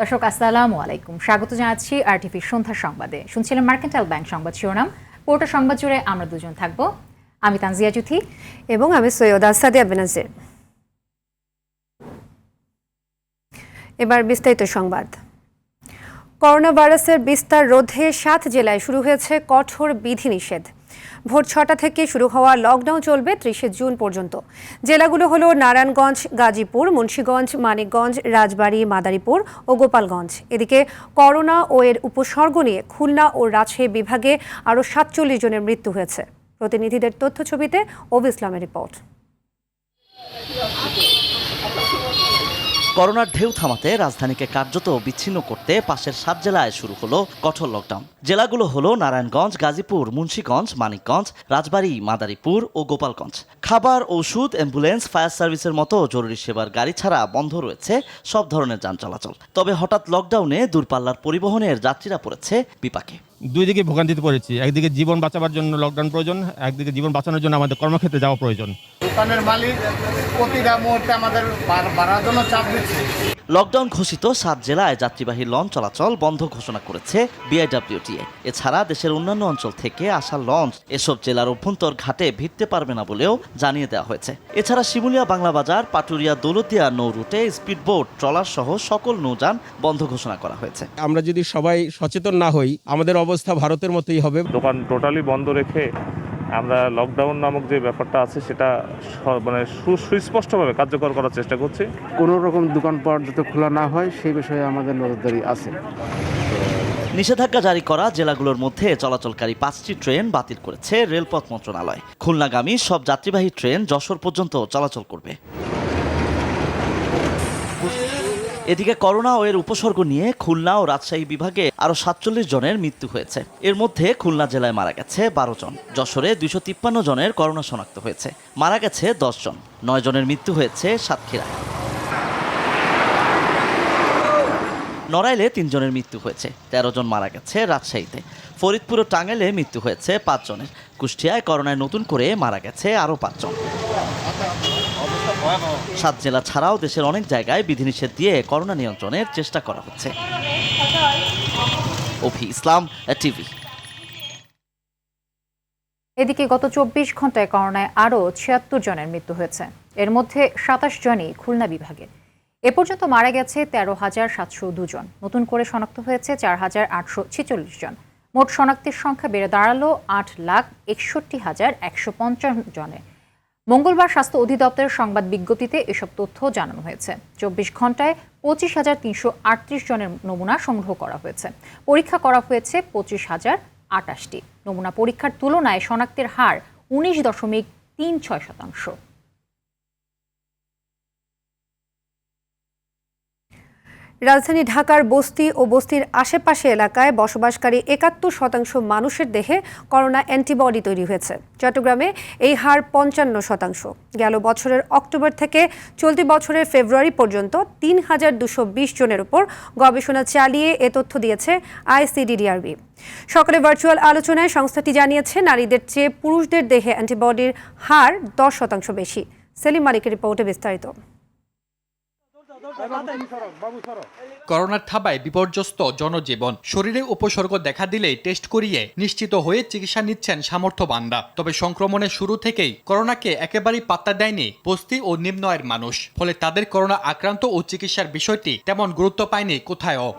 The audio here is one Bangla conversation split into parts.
দর্শক আসসালামু আলাইকুম, স্বাগত জানাচ্ছি আরটিভি সন্ধ্যা সংবাদে। শুনছিলেন মার্কেন্টাইল ব্যাংক সংবাদ শিরোনাম। পুরোটা সংবাদ জুড়ে আমরা দুজন থাকবো, আমি তানজিয়া জুথি এবং আমি সৈয়দা সাদিয়া বেনাজির। এবার বিস্তারিত সংবাদ। করোনা ভাইরাসের বিস্তার রোধে 7 জেলায় শুরু হয়েছে কঠোর বিধিনিষেধ। ভোর 6টা থেকে শুরু হওয়া লকডাউন চলবে 30 জুন পর্যন্ত। জেলাগুলো হলো নারায়ণগঞ্জ, গাজীপুর, মুন্সিগঞ্জ, মানিকগঞ্জ, রাজবাড়ী, মাদারীপুর ও গোপালগঞ্জ। এদিকে করোনা ও এর উপসর্গ নিয়ে খুলনা ও রাজশাহী বিভাগে আরও 47 জনের মৃত্যু হয়েছে। প্রতিনিধিদের তথ্য ছবিতে অভি ইসলামের রিপোর্ট। করোনার ঢেউ থামাতে রাজধানীকে কার্যত বিচ্ছিন্ন করতে পাশের 7 জেলায় শুরু হলো কঠোর লকডাউন। জেলাগুলো হলো নারায়ণগঞ্জ, গাজীপুর, মুন্সিগঞ্জ, মানিকগঞ্জ, রাজবাড়ী, মাদারীপুর ও গোপালগঞ্জ। খাবার, ওষুধ, অ্যাম্বুলেন্স, ফায়ার সার্ভিসের মতো জরুরি সেবার গাড়ি ছাড়া বন্ধ রয়েছে সব ধরনের যান চলাচল। তবে হঠাৎ লকডাউনে দূরপাল্লার পরিবহনের যাত্রীরা পড়েছে বিপাকে। দুই দিকে ভোগান্তিতে পড়েছি। একদিকে জীবন বাঁচাবার জন্য লকডাউন প্রয়োজন, একদিকে জীবন বাঁচানোর জন্য আমাদের কর্মক্ষেত্রে যাওয়া প্রয়োজন। দোকানের মালিক প্রতিটা মুহূর্তে আমাদের বাড়ার জন্য চাপ দিচ্ছে। লকডাউন ঘোষিত 7 জেলায় যাত্রীবাহী লঞ্চ চলাচল বন্ধ ঘোষণা করেছে বিআইডব্লিউটিএ। এছাড়া দেশের অন্যান্য অঞ্চল থেকে আসা লঞ্চ এসব জেলার অভ্যন্তর ঘাটে ভিড়তে পারবে না বলেও জানিয়ে দেওয়া হয়েছে। এছাড়া শিমুলিয়া, বাংলা বাজার, পাটুরিয়া, দৌলতদিয়া নৌ রুটে স্পিডবোট, ট্রলার সহ সকল নৌযান বন্ধ ঘোষণা করা হয়েছে। আমরা যদি সবাই সচেতন না হই, আমাদের অবস্থা ভারতের মতোই হবে। দোকান টোটালি বন্ধ রেখে আমরা লকডাউন নামক যে ব্যাপারটা আছে সেটা মানে সুস্পষ্টভাবে কার্যকর করার চেষ্টা করছি। কোনো রকম দোকানপাট যাতে খোলা না হয় সেই বিষয়ে আমাদের নজরদারি আছে। নিষেধাজ্ঞা জারি করা জেলাগুলোর মধ্যে চলাচলকারী 5টি ট্রেন বাতিল করেছে রেলপথ মন্ত্রণালয়। খুলনাগামী সব যাত্রীবাহী ট্রেন যশোর পর্যন্ত চলাচল করবে। এদিকে করোনা ও এর উপসর্গ নিয়ে খুলনা ও রাজশাহী বিভাগে আরও 47 জনের মৃত্যু হয়েছে। এর মধ্যে খুলনা জেলায় মারা গেছে 12 জন। যশোরে 253 জনের করোনা শনাক্ত হয়েছে, মারা গেছে 10 জন। 9 জনের মৃত্যু হয়েছে সাতক্ষীরায়। নড়াইলে 3 জনের মৃত্যু হয়েছে, 13 জন মারা গেছে রাজশাহীতে। ফরিদপুর ও টাঙ্গাইলে মৃত্যু হয়েছে 5 জনের। কুষ্টিয়ায় করোনায় নতুন করে মারা গেছে আরও 5 জন। 7 জেলা ছাড়াও দেশের অনেক জায়গায় বিধিনিষেধ দিয়ে করোনা নিয়ন্ত্রণের চেষ্টা করা হচ্ছে। অভি ইসলাম, টিভি। এদিকে গত 24 ঘন্টায় করোনায় আরও 76 জনের মৃত্যু হয়েছে। এর মধ্যে 27 জনই খুলনা বিভাগে। এ পর্যন্ত মারা গেছে 13,702 জন। নতুন করে শনাক্ত হয়েছে 4,846 জন। মোট শনাক্তের সংখ্যা বেড়ে দাঁড়ালো 8,61,150 জনে। মঙ্গলবার স্বাস্থ্য অধিদপ্তরের সংবাদ বিজ্ঞপ্তিতে এসব তথ্য জানানো হয়েছে। 24 ঘন্টায় 25,338 জনের নমুনা সংগ্রহ করা হয়েছে। পরীক্ষা করা হয়েছে 25,028টি। নমুনা পরীক্ষার তুলনায় শনাক্তের হার 19.36%। রাজধানী ঢাকার বস্তি ও বস্তির আশেপাশে এলাকায় বসবাসকারী 71% মানুষের দেহে করোনা অ্যান্টিবডি তৈরি হয়েছে। চট্টগ্রামে এই হার 55%। গেল বছরের অক্টোবর থেকে চলতি বছরের ফেব্রুয়ারি পর্যন্ত 3,220 জনের উপর গবেষণা চালিয়ে এ তথ্য দিয়েছে আইসিডিডিআরবি। সকালে ভার্চুয়াল আলোচনায় সংস্থাটি জানিয়েছে, নারীদের চেয়ে পুরুষদের দেহে অ্যান্টিবডির হার 10% বেশি। সেলিম মালিকের রিপোর্টে বিস্তারিত। করোনার থাবায় বিপর্যস্ত জনজীবন। শরীরে উপসর্গ দেখা দিলেই টেস্ট করিয়ে নিশ্চিত হয়ে চিকিৎসা নিচ্ছেন সামর্থ্যবানরা। তবে সংক্রমণের শুরু থেকেই করোনাকে একেবারেই পাত্তা দেয়নি বস্তি ও নিম্ন আয়ের মানুষ। ফলে তাদের করোনা আক্রান্ত ও চিকিৎসার বিষয়টি তেমন গুরুত্ব পায়নি কোথাও।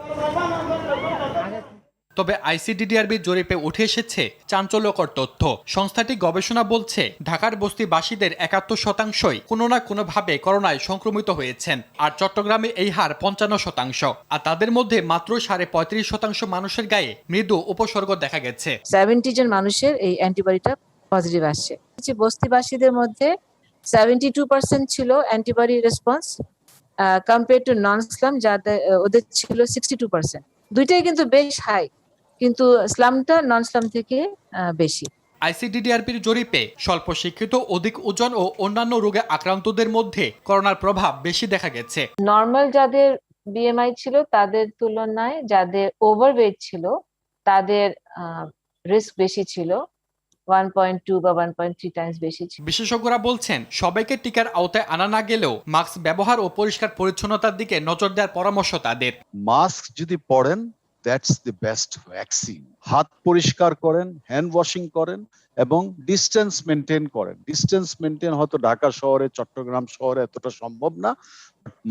তবে আইসিডিডিআরবি জরিপে উঠে এসেছে চাঞ্চল্যকর তথ্য। সংস্থাটি গবেষণা বলছে, ঢাকার বস্তিবাসীদের 71%ই কোনো না কোনোভাবে করোনায় সংক্রমিত হয়েছেন। আর চট্টগ্রামে এই হার 55%। আর তাদের মধ্যে মাত্র 35.5% মানুষের গায়ে মৃদু উপসর্গ দেখা গেছে। 70 জন মানুষের এই অ্যান্টিবডিটা পজিটিভ আসছে। বস্তিবাসীদের মধ্যে 72% ছিল antibody response, compare to non slum যাদের ওদের ছিল 62%। দুইটাই কিন্তু বেশ হাই, কিন্তু স্লামটা নন স্লাম থেকে বেশি। আইসিডিডিআরবির জরিপে স্বল্প শিক্ষিত, অধিক ওজন ও অন্যান্য রোগে আক্রান্তদের মধ্যে করোনার প্রভাব বেশি দেখা গেছে। নর্মাল যাদের বিএমআই ছিল তাদের তুলনায় যাদের ওভারওয়েট ছিল তাদের রিস্ক বেশি ছিল। 1.2 বা 1.3 টাইমস বেশি ছিল। বিশেষজ্ঞরা বলছেন সবাইকে টিকার আওতায় আনা না গেলেও মাস্ক ব্যবহার ও পরিষ্কার পরিচ্ছন্নতার দিকে নজর দেওয়ার পরামর্শ তাদের। মাস্ক যদি পরেন, দ্যাটস দ্য বেস্ট ভ্যাকসিন। হাত পরিষ্কার করেন, হ্যান্ড ওয়াশিং করেন এবং ডিস্টেন্স মেনটেন করেন। ডিস্টেন্স মেনটেন হয়তো ঢাকা শহরে, চট্টগ্রাম শহরে এতটা সম্ভব না,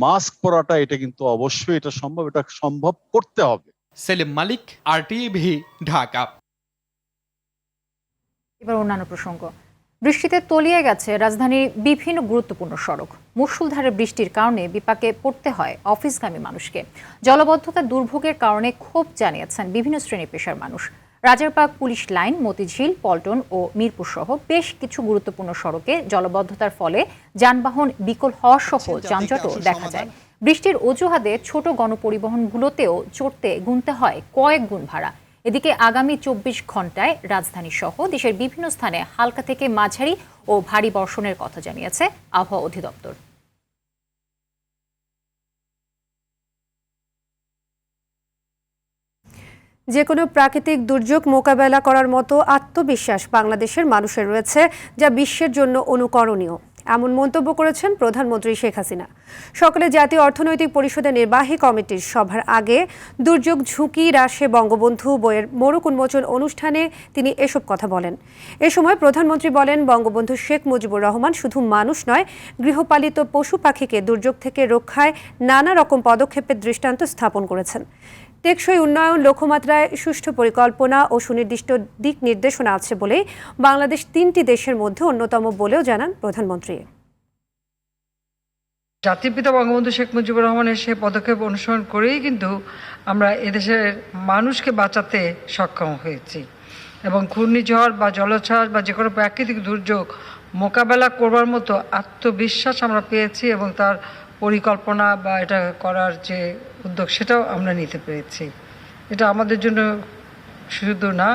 মাস্ক পরাটা এটা কিন্তু অবশ্যই এটা সম্ভব, এটা সম্ভব করতে হবে। সেলিম মালিক, RTV, ঢাকা। এবার অন্যান্য প্রসঙ্গ। বৃষ্টিতে তলিয়ে গেছে রাজধানীর বিভিন্ন গুরুত্বপূর্ণ সড়ক। মুষলধারে বৃষ্টির কারণে বিপাকে পড়তে হয় অফিসগামী মানুষকে। জলবদ্ধতা দুর্ভোগের কারণে ক্ষোভ জানিয়েছেন বিভিন্ন শ্রেণী পেশার মানুষ। রাজারবাগ পুলিশ লাইন, মতিঝিল, পল্টন ও মিরপুর সহ বেশ কিছু গুরুত্বপূর্ণ সড়কে জলবদ্ধতার ফলে যানবাহন বিকল হওয়া সহ যানজটও দেখা যায়। বৃষ্টির অজুহাতে ছোট গণপরিবহনগুলোতেও চড়তে গুনতে হয় কয়েক গুণ ভাড়া। এদিকে আগামী 24 ঘন্টায় রাজধানী সহ দেশের বিভিন্ন স্থানে হালকা থেকে মাঝারি ও ভারী বর্ষণের কথা জানিয়েছে আবহাওয়া অধিদপ্তর। যে কোনো প্রাকৃতিক দুর্যোগ মোকাবেলা করার মতো আত্মবিশ্বাস বাংলাদেশের মানুষের রয়েছে, যা বিশ্বের জন্য অনুকরণীয়। এমন মন্তব্য করেছেন প্রধানমন্ত্রী শেখ হাসিনা। সকালে জাতীয় অর্থনৈতিক পরিষদের নির্বাহী কমিটির সভার আগে দুর্যোগ ঝুঁকি হ্রাসে বঙ্গবন্ধু বইয়ের মোড়ক উন্মোচন অনুষ্ঠানে তিনি এসব কথা বলেন। এ সময় প্রধানমন্ত্রী বলেন, বঙ্গবন্ধু শেখ মুজিবুর রহমান শুধু মানুষ নয়, গৃহপালিত পশু পাখিকে দুর্যোগ থেকে রক্ষায় নানা রকম পদক্ষেপের দৃষ্টান্ত স্থাপন করেছেন। টেকসই উন্নয়ন লক্ষ্যমাত্রায় সুষ্ঠু পরিকল্পনা ও সুনির্দিষ্ট দিক নির্দেশনা আছে বলেই বাংলাদেশ 3টি দেশের মধ্যে অন্যতম বলেও জানান প্রধানমন্ত্রী। জাতির পিতা বঙ্গবন্ধু শেখ মুজিবুর রহমানের সেই পদক্ষেপ অনুসরণ করেই কিন্তু আমরা এদেশের মানুষকে বাঁচাতে সক্ষম হয়েছি এবং ঘূর্ণিঝড় বা জলোচ্ছ্বাস বা যে কোনো প্রাকৃতিক দুর্যোগ মোকাবেলা করবার মতো আত্মবিশ্বাস আমরা পেয়েছি এবং তার পরিকল্পনা বা এটা করার যে উদ্যোগ সেটাও আমরা নিতে পেরেছি। এটা আমাদের জন্য শুধু না,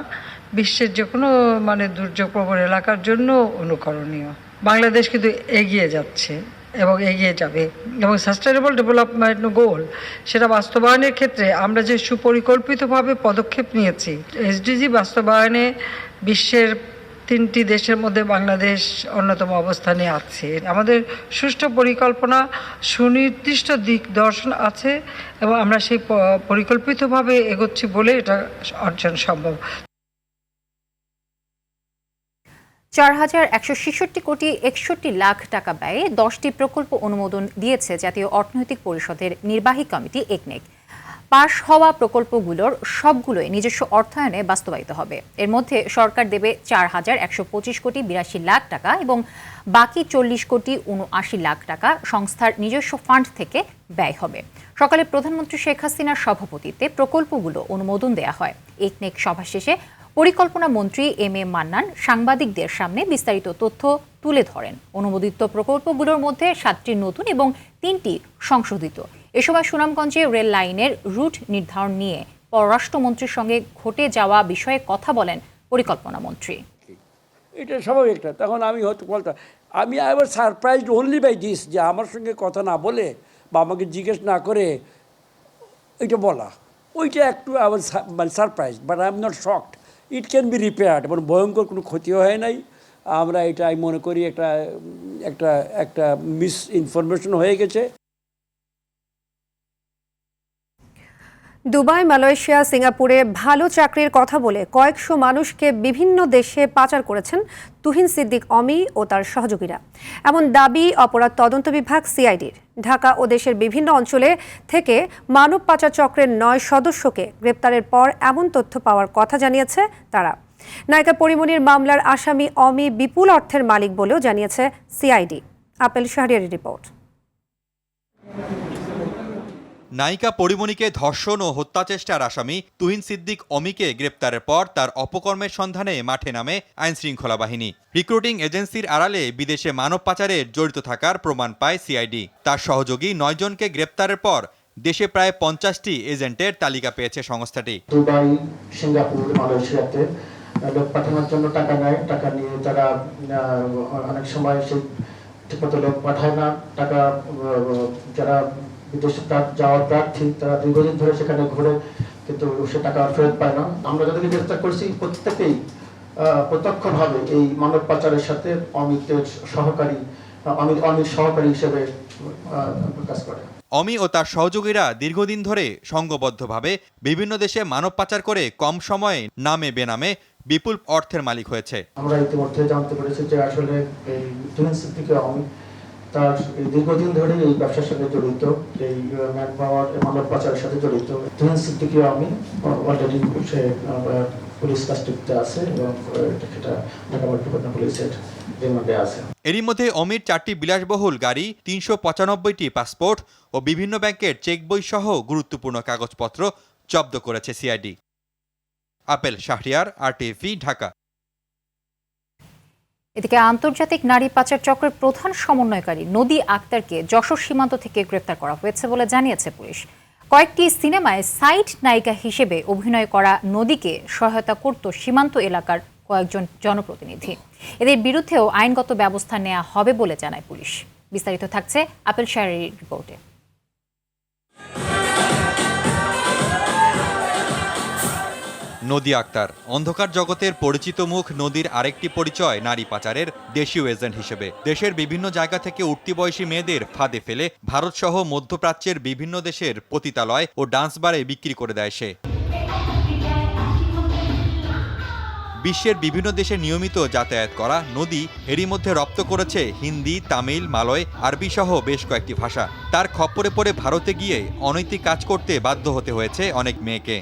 বিশ্বের যে কোনো দুর্যোগ প্রবণ এলাকার জন্য অনুকরণীয়। বাংলাদেশ কিন্তু এগিয়ে যাচ্ছে এবং এগিয়ে যাবে এবং সাস্টেনেবল ডেভেলপমেন্ট গোল সেটা বাস্তবায়নের ক্ষেত্রে আমরা যে সুপরিকল্পিতভাবে পদক্ষেপ নিয়েছি, SDG বাস্তবায়নে বিশ্বের 3টি দেশের মধ্যে বাংলাদেশ অন্যতম অবস্থানে আছে। আমাদের সুষ্ঠু পরিকল্পনা, সুনির্দিষ্ট দিক দর্শন আছে এবং আমরা সেই পরিকল্পিতভাবে এগোচ্ছি বলে এটা অর্জন সম্ভব। 4,166 কোটি 61 লাখ টাকা ব্যয়ে 10টি প্রকল্প অনুমোদন দিয়েছে জাতীয় অর্থনৈতিক পরিষদের নির্বাহী কমিটি একনেক। পাশ হওয়া প্রকল্পগুলোর সবগুলোই নিজস্ব অর্থায়নে বাস্তবায়িত হবে। এর মধ্যে সরকার দেবে 4,125 কোটি 82 লাখ টাকা এবং বাকি 40 কোটি 79 লাখ টাকা সংস্থার নিজস্ব ফান্ড থেকে ব্যয় হবে। সকালে প্রধানমন্ত্রী শেখ হাসিনার সভাপতিত্বে প্রকল্পগুলো অনুমোদন দেয়া হয়। একনেক সভা শেষে পরিকল্পনা মন্ত্রী এম এ মান্নান সাংবাদিকদের সামনে বিস্তারিত তথ্য তুলে ধরেন। অনুমোদিত প্রকল্পগুলোর মধ্যে 7টি নতুন এবং 3টি সংশোধিত। এ সময় সুনামগঞ্জে রেল লাইনের রুট নির্ধারণ নিয়ে পররাষ্ট্রমন্ত্রীর সঙ্গে ঘটে যাওয়া বিষয়ে কথা বলেন পরিকল্পনা মন্ত্রী। এটা স্বাভাবিক না, তখন আমি হয়তো বলতাম, আমি আবার সারপ্রাইজড অনলি বাই দিস, যে আমার সঙ্গে কথা না বলে বা আমাকে জিজ্ঞেস না করে এটা বলা, ওইটা একটু আবার surprise, but I am not shocked. It can be repaired এবং ভয়ঙ্কর কোনো ক্ষতিও হয় নাই। আমরা এটা আমি মনে করি একটা মিস ইনফরমেশন হয়ে গেছে। দুবাই, মালয়েশিয়া, সিঙ্গাপুরে ভালো চাকরির কথা বলে কয়েকশো মানুষকে বিভিন্ন দেশে পাচার করেছেন তুহিন সিদ্দিক অমি ও তার সহযোগীরা। এমন দাবি অপরাধ তদন্ত বিভাগ CIDর। ঢাকা ও দেশের বিভিন্ন অঞ্চলে থেকে মানব পাচার চক্রের 9 সদস্যকে গ্রেপ্তারের পর এমন তথ্য পাওয়ার কথা জানিয়েছে তারা। নায়িকা পরিমণির মামলার আসামি অমি বিপুল অর্থের মালিক বলেও জানিয়েছে CID। Apple শাহরিয়ারের report. নায়িকা পরিমণিকে ধর্ষণ ও হত্যা চেষ্টার আসামি তুহিন সিদ্দিক অমিকে গ্রেপ্তারের পর তার অপকর্মের সন্ধানে মাঠে নামে আইনশৃঙ্খলা বাহিনী। রিক্রুটিং এজেন্সির আড়ালে বিদেশে মানব পাচারে জড়িত থাকার প্রমাণ পায় CID। তার সহযোগী 9 জনকে গ্রেপ্তারের পর দেশে প্রায় 50টি এজেন্টের তালিকা পেয়েছে সংস্থাটি। দুবাই, সিঙ্গাপুর, মালয়েশিয়াতে লোক পাঠানোর জন্য টাকা নেয়। টাকা নিয়ে তারা অনেক সময় সেই ঠিকমতো লোক পাঠায় না। টাকা যারা বিদেশে যাওয়ার প্রার্থী তারা দীর্ঘদিন ধরে সেখানে ঘুরে, কিন্তু সে টাকা ফেরত পায় না। আমরা যাদেরকে গ্রেফতার করছি প্রত্যেকেই প্রত্যক্ষভাবে এই মানব পাচারের সাথে অমিতের সহকারী হিসেবে কাজ করে। অমি ও তার সহযোগীরা দীর্ঘদিন ধরে সংঘবদ্ধভাবে বিভিন্ন দেশে মানব পাচার করে কম সময়ে নামে বেনামে বিপুল অর্থের মালিক হয়েছে। আমরা ইতিমধ্যে জানতে পেরেছি যে আসলে এই তুহিন সিদ্দিকী অমি তার দীর্ঘদিন ধরে এই ব্যবসার সাথে জড়িত, এই ম্যান পাওয়ার মানব পাচারের সাথে জড়িত। তুহিন সিদ্দিকী অমি অলরেডি সে পুলিশ কাস্টডিতে আছে এবং সেটা ঢাকা মেট্রোপলিটন পুলিশের রিমান্ডে আছে। এরই মধ্যে অমির 4টি বিলাসবহুল গাড়ি, 395টি পাসপোর্ট ও বিভিন্ন ব্যাংকের চেক বই সহ গুরুত্বপূর্ণ কাগজপত্র জব্দ করেছে CID. Apple Shahriar, RTV, Dhaka. এদিকে আন্তর্জাতিক নারী পাচার চক্রের প্রধান সমন্বয়কারী নদী আক্তারকে যশোর সীমান্ত থেকে গ্রেপ্তার করা হয়েছে বলে জানিয়েছে পুলিশ। কয়েকটি সিনেমায় সাইড নায়িকা হিসেবে অভিনয় করা নদীকে সহায়তা করত সীমান্ত এলাকার কয়েকজন জনপ্রতিনিধি। এদের বিরুদ্ধেও আইনগত ব্যবস্থা নেওয়া হবে বলে জানায় পুলিশ। বিস্তারিত থাকছে আপেল শাহরিয়ারের রিপোর্টে। নদী আক্তার অন্ধকার জগতের পরিচিত মুখ। নদীর আরেকটি পরিচয় নারী পাচারের দেশীয় এজেন্ট হিসেবে। দেশের বিভিন্ন জায়গা থেকে উঠতি বয়সী মেয়েদের ফাঁদে ফেলে ভারত সহ মধ্যপ্রাচ্যের বিভিন্ন দেশের পতিতালয় ও ডান্স বারে বিক্রি করে দেয় সে। বিশ্বের বিভিন্ন দেশে নিয়মিত যাতায়াত করা নদী এরই মধ্যে রপ্ত করেছে হিন্দি, তামিল, মালয়, আরবি সহ বেশ কয়েকটি ভাষা। তার খপ্পরে পড়ে ভারতে গিয়ে অনৈতিক কাজ করতে বাধ্য হতে হয়েছে অনেক মেয়েকে।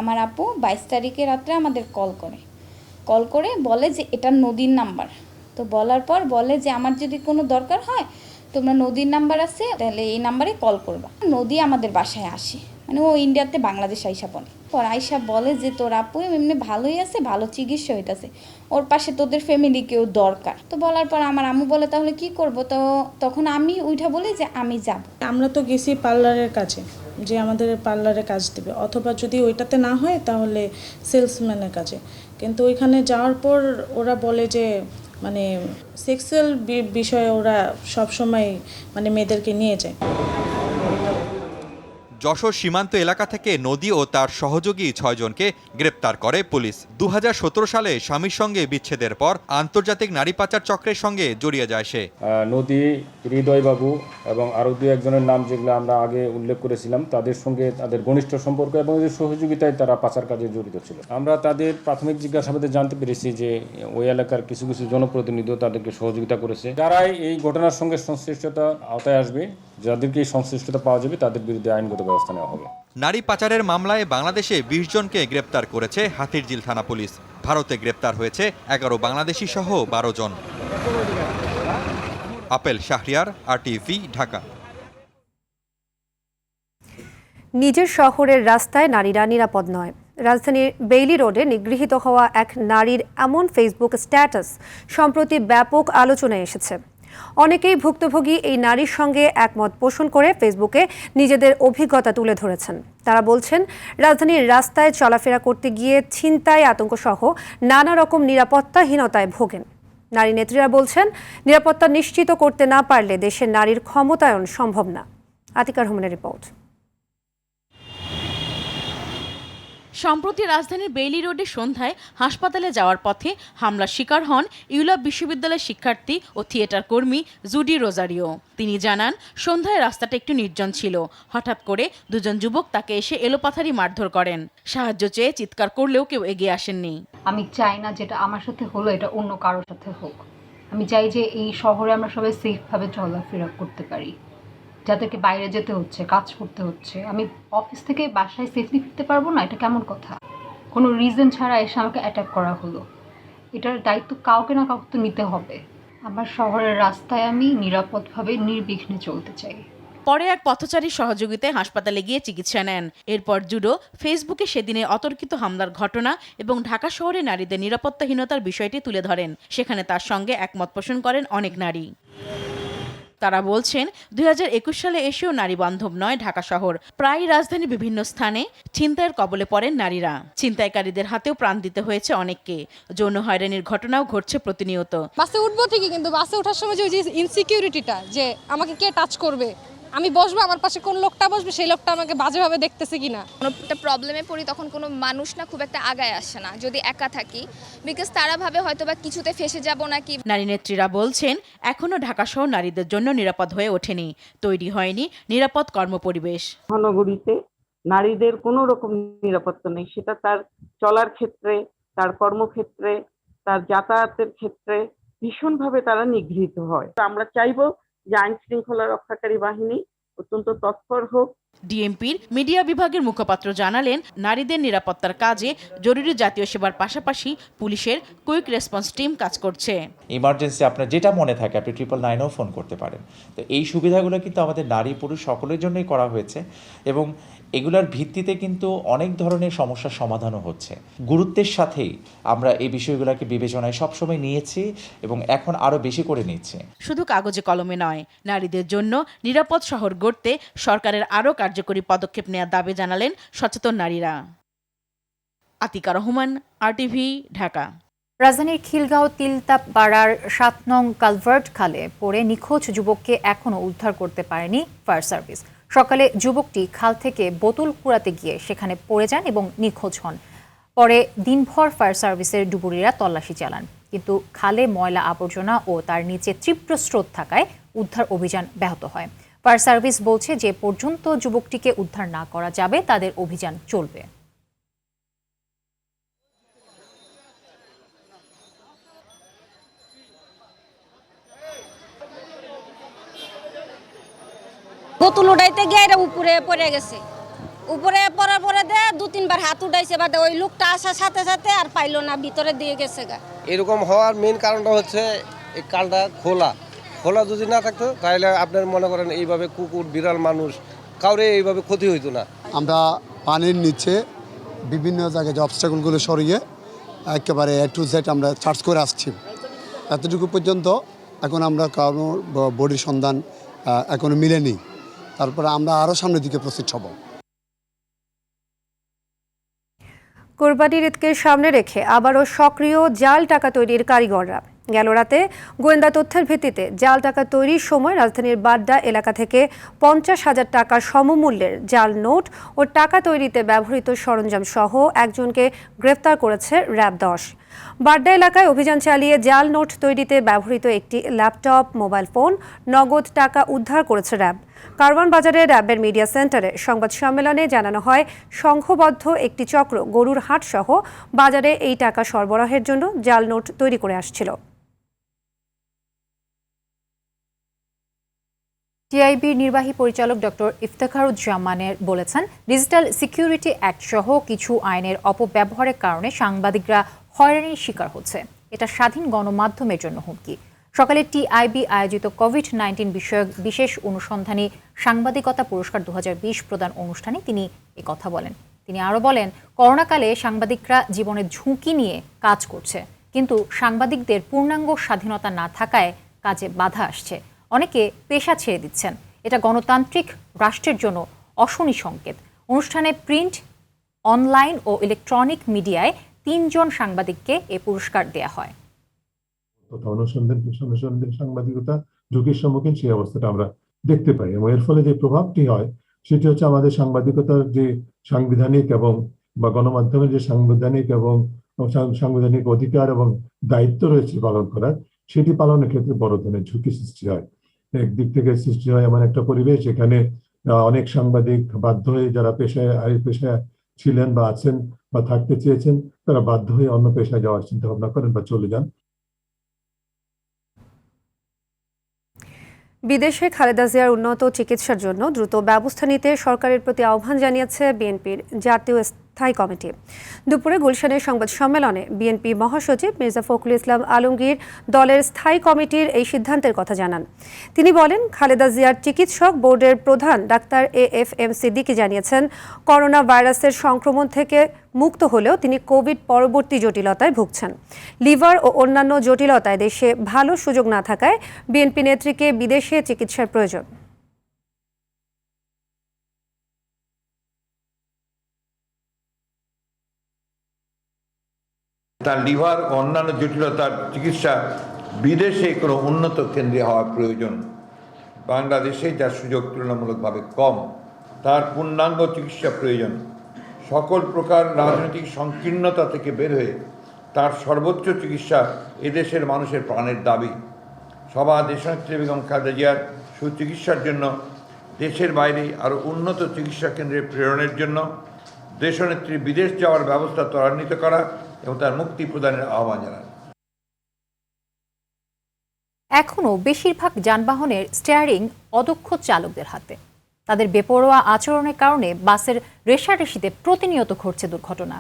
আমার আপু 22 তারিখে রাত্রে আমাদের কল করে বলে যে এটা নদীর নাম্বার। তো বলার পর বলে যে আমার যদি কোনো দরকার হয় তোমরা নদীর নাম্বার আছে তাহলে এই নাম্বারে কল করবা। নদী আমাদের বাসায় আসে, মানে ও ইন্ডিয়াতে বাংলাদেশ আইসা বলে। পর আইসা বলে যে তোর আপু এমনি ভালোই আছে, ভালো চিকিৎসা হইতাছে, ওর পাশে তোদের ফ্যামিলি কেউ দরকার। তো বলার পর আমার আম্মু বলে তাহলে কি করব? তো তখন আমি উঠা বলি যে আমি যাব। আমরা তো গেছি পার্লারের কাছে, যে আমাদের পার্লারে কাজ দেবে, অথবা যদি ওইটাতে না হয় তাহলে সেলসম্যানের কাছে। কিন্তু ওইখানে যাওয়ার পর ওরা বলে যে মানে সেক্সুয়াল বিষয়ে ওরা সবসময় মানে মেয়েদেরকে নিয়ে যায়। যশোর সীমান্ত এলাকা থেকে নদী ও তার সহযোগী 6 জনকে গ্রেপ্তার করে পুলিশ। 2017 সালে স্বামীর সঙ্গে বিচ্ছেদের পর আন্তর্জাতিক নারী পাচার চক্রের সঙ্গে জড়িয়ে যায় সে। নদী, হৃদয়বাবু এবং আরও 2-1 জনের নাম যেগুলো আমরা আগে উল্লেখ করেছিলাম, তাদের সঙ্গে তাদের ঘনিষ্ঠ সম্পর্ক এবং এদের সহযোগিতায় তারা পাচার কাজে জড়িত ছিল। আমরা তাদের প্রাথমিক জিজ্ঞাসাবাদে জানতে পেরেছি যে ওই এলাকার কিছু জনপ্রতিনিধিও তাদেরকে সহযোগিতা করেছে। যারাই এই ঘটনার সঙ্গে সংশ্লিষ্টতা আওতায় আসবে, যাদেরকে এই সংশ্লিষ্টতা পাওয়া যাবে, তাদের বিরুদ্ধে আইনগত ব্যবস্থা নেওয়া হবে। নারী পাচারের মামলায় বাংলাদেশে 20 জনকে গ্রেপ্তার করেছে হাতিরঝিল থানা পুলিশ। ভারতে গ্রেপ্তার হয়েছে 11 বাংলাদেশি সহ 12 জন। আপেল শাহরিয়ার, RTV, ঢাকা। নিজের শহরের রাস্তায় নারীরা নিরাপদ নয়। রাজধানীর বেইলি রোডে নিগৃহীত হওয়া এক নারীর এমন ফেসবুক স্ট্যাটাস সম্প্রতি ব্যাপক আলোচনায় এসেছে। অনেকেই ভুক্তভোগী এই নারীর সঙ্গে একমত পোষণ করে ফেসবুকে নিজেদের অভিজ্ঞতা তুলে ধরেছেন। তারা বলছেন, রাজধানীর রাস্তায় চলাফেরা করতে গিয়ে ছিনতাই, আতঙ্ক সহ নানা রকম নিরাপত্তাহীনতায় ভোগেন। নারী নেত্রীরা বলছেন, নিরাপত্তা নিশ্চিত করতে না পারলে দেশের নারীর ক্ষমতায়ন সম্ভব না। আতিকার রহমানের রিপোর্ট। সম্প্রতি রাজধানীর বেইলি রোডে সন্ধ্যায় হাসপাতালে যাওয়ার পথে হামলার শিকার হন ইউলাব বিশ্ববিদ্যালয়ের শিক্ষার্থী ও থিয়েটার কর্মী জুডি রোজারিও। তিনি জানান, সন্ধ্যায় রাস্তাটা একটু নির্জন ছিল। হঠাৎ করে 2 জন যুবক তাকে এসে এলোপাথারি মারধর করেন। সাহায্য চেয়ে চিৎকার করলেও কেউ এগিয়ে আসেননি। আমি চাই না যেটা আমার সাথে হলো এটা অন্য কারোর সাথে হোক। আমি চাই যে এই শহরে আমরা সবাই সেফভাবে চলাফেরা করতে পারি। যাদেরকে বাইরে যেতে হচ্ছে, কাজ করতে হচ্ছে, আমি অফিস থেকে বাসায় সেফলি ফিরতে পারবো না, এটা কেমন কথা? কোনো রিজন ছাড়া এসে আমাকে অ্যাটাক করা হলো। এটার দায়িত্ব কাউকে না কাউকে তো নিতে হবে। আমার শহরের রাস্তায় আমি নিরাপদভাবে নির্বিঘ্নে চলতে চাই। পরে এক পথচারীর সহযোগিতায় হাসপাতালে গিয়ে চিকিৎসা নেন। এরপর জুডো ফেসবুকে সেদিনের অতর্কিত হামলার ঘটনা এবং ঢাকা শহরে নারীদের নিরাপত্তাহীনতার বিষয়টি তুলে ধরেন। সেখানে তার সঙ্গে একমত পোষণ করেন অনেক নারী। তারা বলছেন, 2021 সালে এসেও নারী বান্ধব নয় ঢাকা শহর। প্রায় রাজধানীর বিভিন্ন স্থানে ছিনতাইয়ের কবলে পড়েন নারীরা। ছিনতাইকারীদের হাতেও প্রাণ দিতে হয়েছে অনেককে। যৌন হয়রানির ঘটনাও ঘটছে প্রতিনিয়ত। বাসে উঠবো ঠিকই, কিন্তু বাসে ওঠার সময় যে ইনসিকিউরিটিটা, যে আমাকে কে টাচ করবে, আমি বসবো, আমার পাশে কোন লোকটা বসবে সেই লোকটা আমাকে বাজেভাবে দেখতেছে কিনা। কোনো একটা প্রবলেমে পড়ি তখন কোনো মানুষ না খুব একটা আগায় আসে না যদি একা থাকি, বিকজ তারা ভাবে হয়তো বা কিছুতে ফেসে যাব নাকি। নারী নেত্রীরা বলছেন এখনো ঢাকাসহ নারীদের জন্য নিরাপদ হয়ে ওঠেনি, তৈরি হয়নি নিরাপদ কর্মপরিবেশ। মহানগরীতে নারীদের কোনো রকম নিরাপত্তা নেই, সেটা তার চলার ক্ষেত্রে, তার কর্মক্ষেত্রে, তার যাতায়াতের ক্ষেত্রে ভীষণভাবে তারা নিগৃহীত হয়। আমরা চাইবো যে আইন শৃঙ্খলা রক্ষাকারী বাহিনী অত্যন্ত তৎপর হোক। ডিএমপির মিডিয়া বিভাগের মুখপাত্র জানালেন, নারীদের নিরাপত্তার কাজে জরুরি জাতীয় সেবার পাশাপাশি পুলিশের কুইক রেসপন্স টিম কাজ করছে। ইমার্জেন্সি আপনার যেটা মনে থাকে আপনি 999-ও ফোন করতে পারেন। তো এই সুবিধাগুলো কিন্তু আমাদের নারী পুরুষ সকলের জন্যই করা হয়েছে এবং এগুলোর ভিত্তিতে কিন্তু অনেক ধরনের সমস্যার সমাধানও হচ্ছে। গুরুত্বের সাথেই আমরা এই বিষয়গুলোকে বিবেচনায় সবসময় নিয়েছি এবং এখন আরও বেশি করে নিচ্ছি। শুধু কাগজে কলমে নয়, নারীদের জন্য নিরাপদ শহর গড়তে সরকারের আরও কার্যকরী পদক্ষেপ নেওয়ার দাবি জানালেন সচেতন নারীরা। আতিকা রহমান, RTV, ঢাকা। রাজধানীর খিলগাঁও তিলতাপাড়ার 7 নং কালভার্ট খালে পড়ে নিখোঁজ যুবককে এখনও উদ্ধার করতে পারেনি ফায়ার সার্ভিস। সকালে যুবকটি খাল থেকে বোতল কুড়াতে গিয়ে সেখানে পড়ে যান এবং নিখোঁজ হন। পরে দিনভর ফায়ার সার্ভিসের ডুবুরিরা তল্লাশি চালান, কিন্তু খালে ময়লা আবর্জনা ও তার নিচে তীব্র স্রোত থাকায় উদ্ধার অভিযান ব্যাহত হয়। ফায়ার সার্ভিস বলছে যে পর্যন্ত যুবকটিকে উদ্ধার না করা যাবে তাদের অভিযান চলবে। বোতল উঠাইতে গিয়ে এটা উপরে পড়ে গেছে, উপরে পড়ার পরে 2-3 বার হাত উঠাইছে, বাদে ওই লোকটা আসার সাথে সাথে আর পাইলো না, ভিতরে দিয়ে গেছে গা। এরকম হওয়ার মেইন কারণটা হচ্ছে এই কালটা খোলা যদি না থাকতো তাহলে আপনার মনে করেন এইভাবে কুকুর বিড়াল মানুষ কাউরে এইভাবে ক্ষতি হইতো না। আমরা পানির নিচে বিভিন্ন জায়গায় যে অবস্টাকলগুলো সরিয়ে একেবারে A to Z আমরা সার্চ করে আসছি। এতটুকু পর্যন্ত এখন আমরা কারো বডির সন্ধান এখনো মিলেনি। তারপরে আমরা আরও সামনের দিকে প্রস্তুত হব। কোরবানির ঈদকে সামনে রেখে আবারও সক্রিয় জাল টাকা তৈরির কারিগররা। গেল রাতে গোয়েন্দা তথ্যের ভিত্তিতে জাল টাকা তৈরির সময় রাজধানীর বাড্ডা এলাকা থেকে 50,000 টাকার সমমূল্যের জাল নোট ও টাকা তৈরিতে ব্যবহৃত সরঞ্জাম সহ একজনকে গ্রেফতার করেছে র্যাব 10। বাড্ডা এলাকায় অভিযান চালিয়ে জাল নোট তৈরিতে ব্যবহৃত একটি ল্যাপটপ, মোবাইল ফোন, নগদ টাকা উদ্ধার করেছে র্যাব। কারওয়ান বাজারে র্যাবের মিডিয়া সেন্টারে সংবাদ সম্মেলনে জানানো হয়, সংঘবদ্ধ একটি চক্র গরুর হাট সহ বাজারে এই টাকা সরবরাহের জন্য জাল নোট তৈরি করে আসছিল। টিআইবির নির্বাহী পরিচালক ডক্টর ইফতেখারুজ্জামানের বলেছেন, ডিজিটাল সিকিউরিটি অ্যাক্ট সহ কিছু আইনের অপব্যবহারের কারণে সাংবাদিকরা হয়রানির শিকার হচ্ছে। এটা স্বাধীন গণমাধ্যমের জন্য হুমকি। সকালে টিআইবি আয়োজিত কোভিড-19 বিষয়ক বিশেষ অনুসন্ধানী সাংবাদিকতা পুরস্কার 2020 প্রদান অনুষ্ঠানে তিনি কথা বলেন। তিনি আরও বলেন, করোনাকালে সাংবাদিকরা জীবনের ঝুঁকি নিয়ে কাজ করছে, কিন্তু সাংবাদিকদের পূর্ণাঙ্গ স্বাধীনতা না থাকায় কাজে বাধা আসছে। অনেকে পেশা ছেড়ে দিচ্ছেন। এটা গণতান্ত্রিক রাষ্ট্রের জন্য অশনি সংকেত। অনুষ্ঠানে প্রিন্ট, অনলাইন ও ইলেকট্রনিক মিডিয়ায় 3 জন সাংবাদিককে এ পুরস্কার দেয়া হয়। অনুসন্ধান সাংবাদিকতা ঝুঁকির সম্মুখীন সেই অবস্থাটা আমরা দেখতে পাই এবং এর ফলে যে প্রভাবটি হয় সেটি হচ্ছে আমাদের সাংবাদিকতার যে সাংবিধানিক এবং বা গণমাধ্যমের যে সাংবিধানিক এবং সাংবিধানিক অধিকার এবং দায়িত্ব রয়েছে পালন করার, সেটি পালনের ক্ষেত্রে বড় ধরনের ঝুঁকি সৃষ্টি হয়। একদিক থেকে সৃষ্টি হয় এমন একটা পরিবেশ যেখানে অনেক সাংবাদিক বাধ্য হয়ে, যারা পেশায় ছিলেন বা আছেন বা থাকতে চেয়েছেন, তারা বাধ্য হয়ে অন্য পেশায় যাওয়ার চিন্তা ভাবনা করেন বা চলে যান। বিদেশে খালেদা জিয়ার উন্নত চিকিৎসার জন্য দ্রুত ব্যবস্থা নিতে সরকারের প্রতি আহ্বান জানিয়েছে বিএনপির জাতীয় স্থায়ী কমিটি। দুপুরে গুলশানের সংবাদ সম্মেলনে বিএনপি মহাসচিব মির্জা ফখরুল ইসলাম আলমগীর দলের স্থায়ী কমিটির এই সিদ্ধান্তের কথা জানান। তিনি বলেন, খালেদা জিয়ার চিকিৎসক বোর্ডের প্রধান ডাক্তার AFM সিদ্দিকী জানিয়েছেন, করোনা ভাইরাসের সংক্রমণ থেকে মুক্ত হলেও তিনি কোভিড পরবর্তী জটিলতায় ভুগছেন। লিভার ও অন্যান্য জটিলতায় দেশে ভালো সুযোগ না থাকায় বিএনপি নেত্রীকে বিদেশে চিকিৎসার প্রয়োজন। তার লিভার ও অন্যান্য জটিলতার চিকিৎসা বিদেশে কোনো উন্নত কেন্দ্রে হওয়া প্রয়োজন। বাংলাদেশে যার সুযোগ তুলনামূলকভাবে কম, তার পূর্ণাঙ্গ চিকিৎসা প্রয়োজন। সকল প্রকার রাজনৈতিক সংকীর্ণতা থেকে বের হয়ে তার সর্বোচ্চ চিকিৎসা এদেশের মানুষের প্রাণের দাবি। সভা দেশনেত্রী বেগম খালেদা জিয়ার সুচিকিৎসার জন্য দেশের বাইরে আরও উন্নত চিকিৎসা কেন্দ্রে প্রেরণের জন্য দেশনেত্রী বিদেশ যাওয়ার ব্যবস্থা ত্বরান্বিত করা এবং তার মুক্তি প্রদানের আহ্বান জানান। এখনও বেশিরভাগ যানবাহনের স্টিয়ারিং অদক্ষ চালকদের হাতে। তাদের বেপরোয়া আচরণের কারণে বাসের রেষারেষিতে প্রতিনিয়ত ঘটছে দুর্ঘটনা।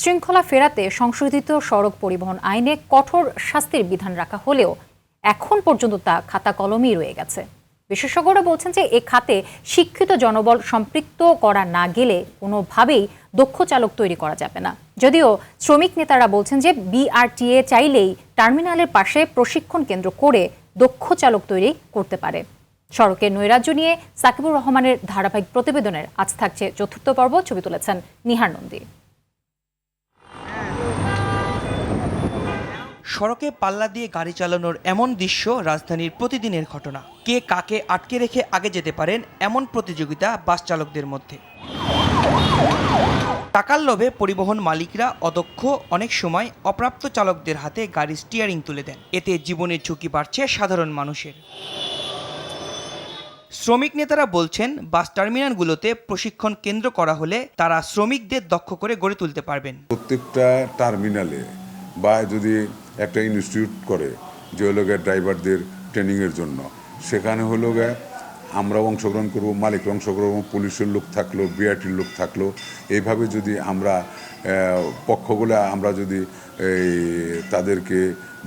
শৃঙ্খলা ফেরাতে সংশোধিত সড়ক পরিবহন আইনে কঠোর শাস্তির বিধান রাখা হলেও এখন পর্যন্ত তা খাতা কলমেই রয়ে গেছে। বিশেষজ্ঞরা বলছেন যে এ খাতে শিক্ষিত জনবল সম্পৃক্ত করা না গেলে কোনোভাবেই দক্ষ চালক তৈরি করা যাবে না। যদিও শ্রমিক নেতারা বলছেন যে বিআরটিএ চাইলেই টার্মিনালের পাশে প্রশিক্ষণ কেন্দ্র করে দক্ষ চালক তৈরি করতে পারে। সড়কের নৈরাজ্য নিয়ে সাকিবুর রহমানের ধারাবাহিক প্রতিবেদনের আজ থাকছে চতুর্থ পর্ব। ছবি তুলেছেন নিহার নন্দী। সড়কে পাল্লা দিয়ে গাড়ি চালানোর এমন দৃশ্য রাজধানীর প্রতিদিনের ঘটনা। কে কাকে আটকে রেখে আগে যেতে পারেন এমন প্রতিযোগিতা বাস চালকদের মধ্যে। টাকার লোভে পরিবহন মালিকরা অদক্ষ, অনেক সময় অপ্রাপ্ত চালকদের হাতে গাড়ির স্টিয়ারিং তুলে দেন। এতে জীবনের ঝুঁকি বাড়ছে সাধারণ মানুষের। শ্রমিক নেতারা বলছেন বাস টার্মিনালগুলোতে প্রশিক্ষণ কেন্দ্র করা হলে তারা শ্রমিকদের দক্ষ করে গড়ে তুলতে পারবেন। প্রত্যেকটা টার্মিনালে বা যদি একটা ইনস্টিটিউট করে যে হলো ড্রাইভারদের ট্রেনিংয়ের জন্য, সেখানে হলো আমরাও অংশগ্রহণ করব, মালিকরা অংশগ্রহণ করব, পুলিশের লোক থাকলো, বিআরটির লোক থাকলো। এইভাবে যদি আমরা পক্ষগুলো আমরা যদি তাদেরকে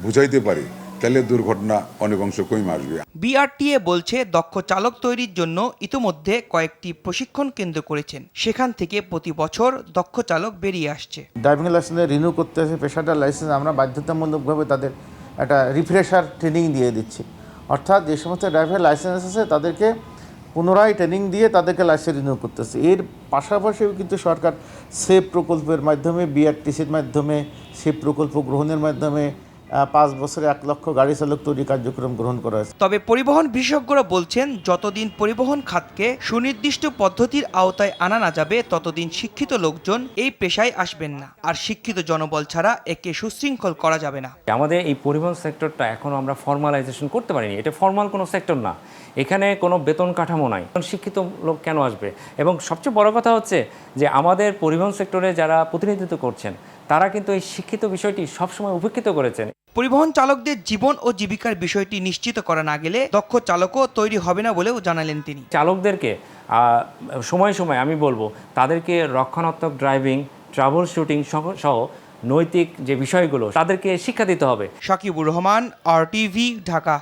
বুঝাইতে পারি তাহলে দুর্ঘটনা অনেক অংশ কমে আসবে। বিআরটিএ বলছে দক্ষ চালক তৈরির জন্য ইতোমধ্যে কয়েকটি প্রশিক্ষণ কেন্দ্র করেছেন। সেখান থেকে প্রতি বছর দক্ষ চালক বেরিয়ে আসছে। ড্রাইভিং লাইসেন্স রিনিউ করতে আসে পেশাদার লাইসেন্স আমরা বাধ্যতামূলকভাবে তাদের একটা রিফ্রেশার ট্রেনিং দিয়ে দিচ্ছি। অর্থাৎ যে সমস্ত ড্রাইভার লাইসেন্স আছে তাদেরকে পুনরায় ট্রেনিং দিয়ে তাদেরকে লাইসেন্স রিনিউ করতেছে। এর পাশাপাশিও কিন্তু সরকার সেফ প্রকল্পের মাধ্যমে, বিআরটিসির মাধ্যমে, সেফ প্রকল্প গ্রহণের মাধ্যমে 5 বছরে 1 লক্ষ গাড়ি চালক তৈরি কার্যক্রম গ্রহণ করা হয়েছে। তবে পরিবহন বিশেষজ্ঞরা বলছেন যতদিন পরিবহন খাতকে সুনির্দিষ্ট পদ্ধতির আওতায় আনা না যাবে ততদিন শিক্ষিত লোকজন এই পেশায় আসবেন না। আর শিক্ষিত জনবল ছাড়া একে সুশৃঙ্খল করা যাবে না। আমাদের এই পরিবহন সেক্টরটা এখনো আমরা ফর্মালাইজেশন করতে পারিনি। এটা ফর্মাল কোনো সেক্টর না, এখানে কোনো বেতন কাঠামো নাই। শিক্ষিত লোক কেন আসবে? এবং সবচেয়ে বড় কথা হচ্ছে যে আমাদের পরিবহন সেক্টরে যারা প্রতিনিধিত্ব করছেন তারা কিন্তু এই শিক্ষিত বিষয়টি সবসময় উপেক্ষিত করেছেন। পরিবহন চালকদের জীবন ও জীবিকার বিষয়টি নিশ্চিত করা না গেলে দক্ষ চালকও তৈরি হবে না বলেও জানালেন তিনি। চালকদেরকে সময় সময় আমি বলবো তাদেরকে রক্ষণাত্মক ড্রাইভিং, ট্রাভেল শুটিং সহ নৈতিক যে বিষয়গুলো তাদেরকে শিক্ষা দিতে হবে। সাকিবুর রহমান, RTV, ঢাকা।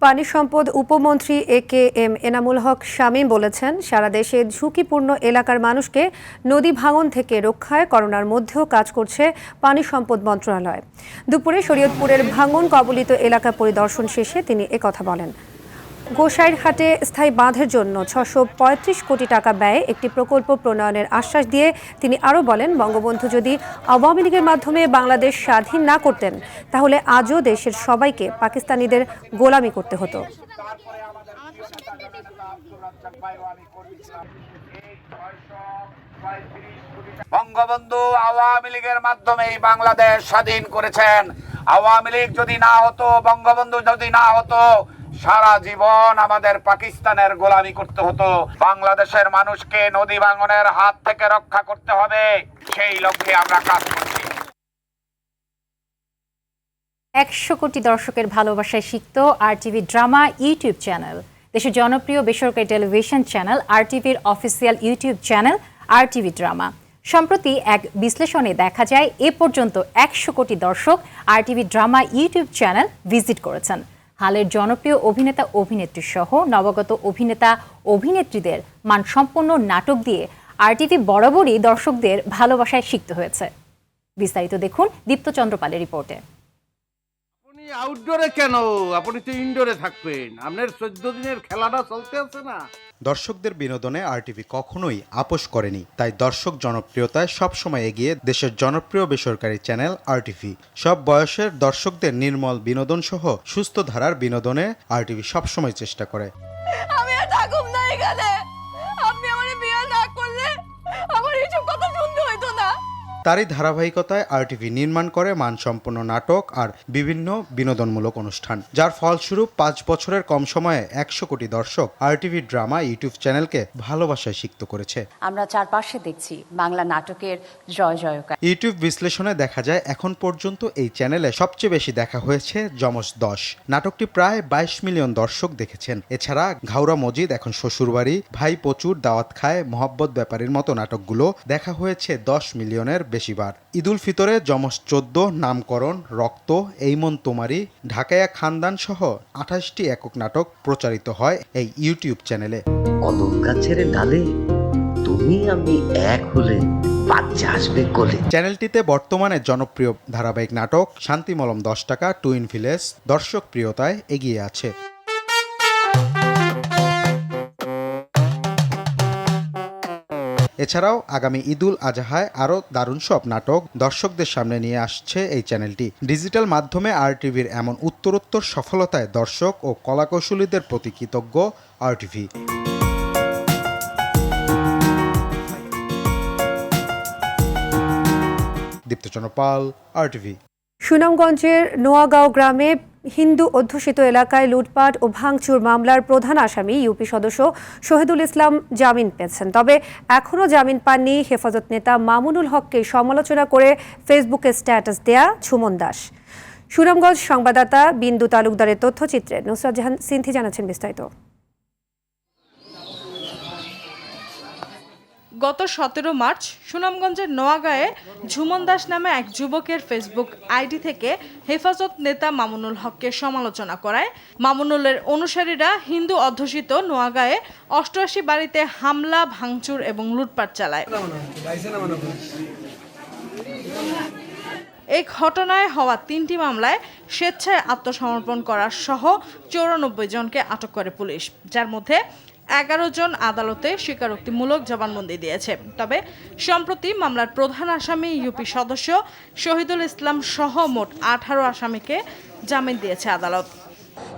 পানি সম্পদ উপমন্ত্রী AKM এনামুল হক শামীম বলেছেন, সারা দেশে ঝুঁকিপূর্ণ এলাকার মানুষকে নদী ভাঙন থেকে রক্ষায় করোনার মধ্যেও কাজ করছে পানি সম্পদ মন্ত্রণালয়। দুপুরে শরীয়তপুরের ভাঙন কবলিত এলাকা পরিদর্শন শেষে তিনি একথা বলেন। গোসাইরহাটে স্থায়ী বাঁধের জন্য 635 কোটি টাকা ব্যয়ে একটি প্রকল্প প্রণয়নের আশ্বাস দিয়ে তিনি আরও বলেন, বঙ্গবন্ধু যদি আওয়ামী লীগের মাধ্যমে বাংলাদেশ স্বাধীন না করতেন তাহলে আজও দেশের সবাইকে পাকিস্তানিদের গোলামি করতে হতো। বঙ্গবন্ধু আওয়ামী লীগের মাধ্যমে বাংলাদেশ স্বাধীন করেছেন। আওয়ামী লীগ যদি না হতো, বঙ্গবন্ধু যদি না হতো, সারা জীবন আমাদের পাকিস্তানের গোলামি করতে হতো। বাংলাদেশের মানুষকে নদী ভাঙনের হাত থেকে রক্ষা করতে হবে, সেই লক্ষ্যে আমরা কাজ করছি। 100 কোটি দর্শকের ভালোবাসায় সিক্ত RTV ড্রামা ইউটিউব চ্যানেল, দেশের জনপ্রিয় বেসরকারি টেলিভিশন চ্যানেল RTVর official YouTube channel RTV drama. সম্প্রতি এক বিশ্লেষণে দেখা যায় এ পর্যন্ত 100 কোটি দর্শক RTV drama YouTube channel visit করেছেন। হালের জনপ্রিয় অভিনেতা অভিনেত্রী সহ নবাগত অভিনেতা অভিনেত্রীদের মানসম্পন্ন নাটক দিয়ে RTV বরাবরই দর্শকদের ভালোবাসায় সিক্ত হয়েছে। বিস্তারিত দেখুন দীপ্ত চন্দ্র পালের রিপোর্টে। আপনি আউটডোরে কেন? আপনি তো ইনডোরে থাকবেন। আপনার 14 দিনের খেলাটা চলতে আছে না। দর্শকদের বিনোদনে আরটিভি কখনোই আপোস করেনি, তাই দর্শক জনপ্রিয়তায় সবসময় এগিয়ে দেশের জনপ্রিয় বেসরকারি চ্যানেল আরটিভি। সব বয়সের দর্শকদের নির্মল বিনোদন সহ সুস্থ ধারার বিনোদনে আরটিভি সবসময় চেষ্টা করে। আমি আর থাকুম না এখানে। আপনি আমারে বিয়ে না করলে আমার এইসব কথা শুনতে হইতো না। তারই ধারাবাহিকতায় আরটিভি নির্মাণ করে মানসম্পন্ন নাটক আর বিভিন্ন বিনোদনমূলক অনুষ্ঠান, যার ফলস্বরূপ 5 বছরের কম সময়ে 100 কোটি দর্শক আরটিভি ড্রামা ইউটিউব চ্যানেলকে ভালোবাসায় সিক্ত করেছে। আমরা চারপাশে দেখছি বাংলা নাটকের জয় জয়কার। ইউটিউব বিশ্লেষণে দেখা যায় এখন পর্যন্ত এই চ্যানেলে সবচেয়ে বেশি দেখা হয়েছে যমজ 10। নাটকটি প্রায় 22 মিলিয়ন দর্শক দেখেছেন। এছাড়া ঘাওড়া মজিদ, এখন শ্বশুরবাড়ি, ভাই প্রচুর, দাওয়াত খায়, মহব্বত ব্যাপারীর মতো নাটকগুলো দেখা হয়েছে 10 মিলিয়নের বেশিবার। ঈদুল ফিতরে যমজ 14, নামকরণ, রক্ত, এই মন তোমারি, ঢাকায়া খানদান সহ 28টি একক নাটক প্রচারিত হয় এই ইউটিউব চ্যানেলে। কদম গাছের ডালে তুমি আমি এক হলে বাচ্চা আসবে কোলে। চ্যানেলটিতে বর্তমানে জনপ্রিয় ধারাবাহিক নাটক শান্তিমলম 10 টাকা, টুইন ভিলেজ দর্শক প্রিয়তায় এগিয়ে আছে। এছাড়াও আগামী ঈদুল আজহায় আরও দারুণ সব নাটক দর্শকদের সামনে নিয়ে আসছে এই চ্যানেলটি। ডিজিটাল মাধ্যমে আরটিভির এমন উত্তরোত্তর সফলতায় দর্শক ও কলাকৌশলীদের প্রতি কৃতজ্ঞ আরটিভি। দীপ্তচন্দ্র পাল, আরটিভি। সুনামগঞ্জের নোয়াগাঁও গ্রামে হিন্দু অধ্যুষিত এলাকায় লুটপাট ও ভাঙচুর মামলার প্রধান আসামি ইউপি সদস্য শহীদুল ইসলাম জামিন পেয়েছেন। তবে এখনও জামিন পাননি হেফাজত নেতা মামুনুল হককে সমালোচনা করে ফেসবুকে স্ট্যাটাস দেয়া সুমন দাস। সুনামগঞ্জ সংবাদদাতা বিন্দু তালুকদারের তথ্যচিত্রে নুসরাত জাহান সিনথি জানাচ্ছেন বিস্তারিত। গত 17 মার্চ সুনামগঞ্জের নোয়াগাঁয়ে ঝুমন দাস নামে এক যুবকের ফেসবুক আইডি থেকে হেফাজত নেতা মামুনুল হককে সমালোচনা করায় মামুনুলের অনুসারীরা হিন্দু অধ্যুষিত নোয়াগাঁয়ে 88 বাড়িতে হামলা, ভাঙচুর এবং লুটপাট চালায়। এই ঘটনায় হওয়া 3টি মামলায় স্বেচ্ছায় আত্মসমর্পণ করার সহ 94 জনকে আটক করে পুলিশ, যার মধ্যে 11 জন আদালতে স্বীকারোক্তিমূলক জবানবন্দি দিয়েছে। তবে সম্প্রতি মামলার প্রধান আসামি ইউপি সদস্য শহীদুল ইসলাম সহ মোট 18 আসামিকে জামিন দিয়েছে আদালত।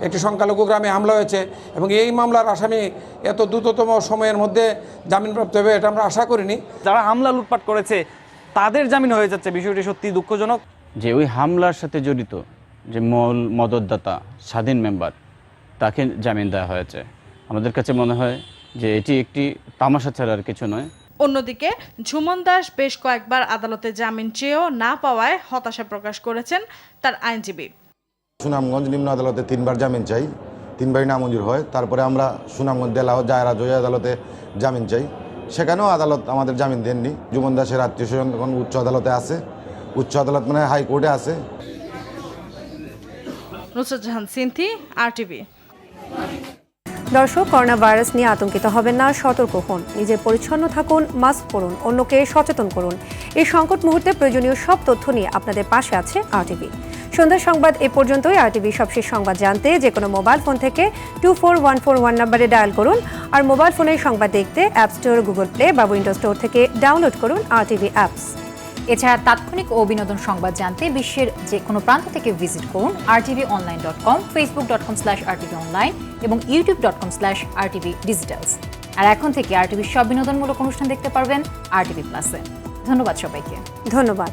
একটি সংখ্যালঘু গ্রামে হামলা হয়েছে এবং এই মামলার আসামি এত দ্রুততম সময়ের মধ্যে জামিনপ্রাপ্ত হবে এটা আমরা আশা করিনি। যারা হামলা লুটপাট করেছে তাদের জামিন হয়ে যাচ্ছে, বিষয়টি সত্যি দুঃখজনক। যে ওই হামলার সাথে জড়িত যে মূল মদতদাতা স্বাধীন মেম্বার, তাকে জামিন দেওয়া হয়েছে। আমাদের কাছে মনে হয় যে এটি একটি তামাশা ছাড়া আর কিছু নয়। অন্যদিকে ঝুমন দাস বেশ কয়েকবার আদালতে জামিন চেয়েও না পাওয়ায় হতাশা প্রকাশ করেছেন তার আইনজীবী। সুনামগঞ্জ নিম্ন আদালতে 3বার জামিন চাই, 3বারই নামঞ্জুর হয়। তারপরে আমরা সুনামগঞ্জ জেলা ও জায়রা জয় আদালতে জামিন চাই, সেখানেও আদালত আমাদের জামিন দেননি। ঝুমন দাসের আত্মীয় স্বজন এখন উচ্চ আদালতে আছে, উচ্চ আদালত মানে হাইকোর্টে আছে। নুসরাত জাহান সিনথি, আরটিভি। দর্শক, করোনা ভাইরাস নিয়ে আতঙ্কিত হবেন না, সতর্ক হন, নিজে পরিচ্ছন্ন থাকুন, মাস্ক পরুন, অন্যকে সচেতন করুন। এই সংকট মুহূর্তে প্রয়োজনীয় সব তথ্য নিয়ে আপনাদের পাশে আছে আরটিভি। সন্ধ্যার সংবাদ এ পর্যন্তই। আরটিভি সবশেষ সংবাদ জানতে যে কোনো মোবাইল ফোন থেকে 24141 নম্বরে ডায়াল করুন। আর মোবাইল ফোনে সংবাদ দেখতে অ্যাপ স্টোর, গুগল প্লে বা উইন্ডোজ স্টোর থেকে ডাউনলোড করুন আরটিভি অ্যাপস। এছাড়া তাৎক্ষণিক ও বিনোদন সংবাদ জানতে বিশ্বের যে কোনো প্রান্ত থেকে ভিজিট করুন rtvonline.com, facebook.com/rtv online এবং youtube.com/rtv digitals। আর এখন থেকে আরটিভির সব বিনোদনমূলক অনুষ্ঠান দেখতে পারবেন আরটিভি প্লাসে। ধন্যবাদ সবাইকে। ধন্যবাদ।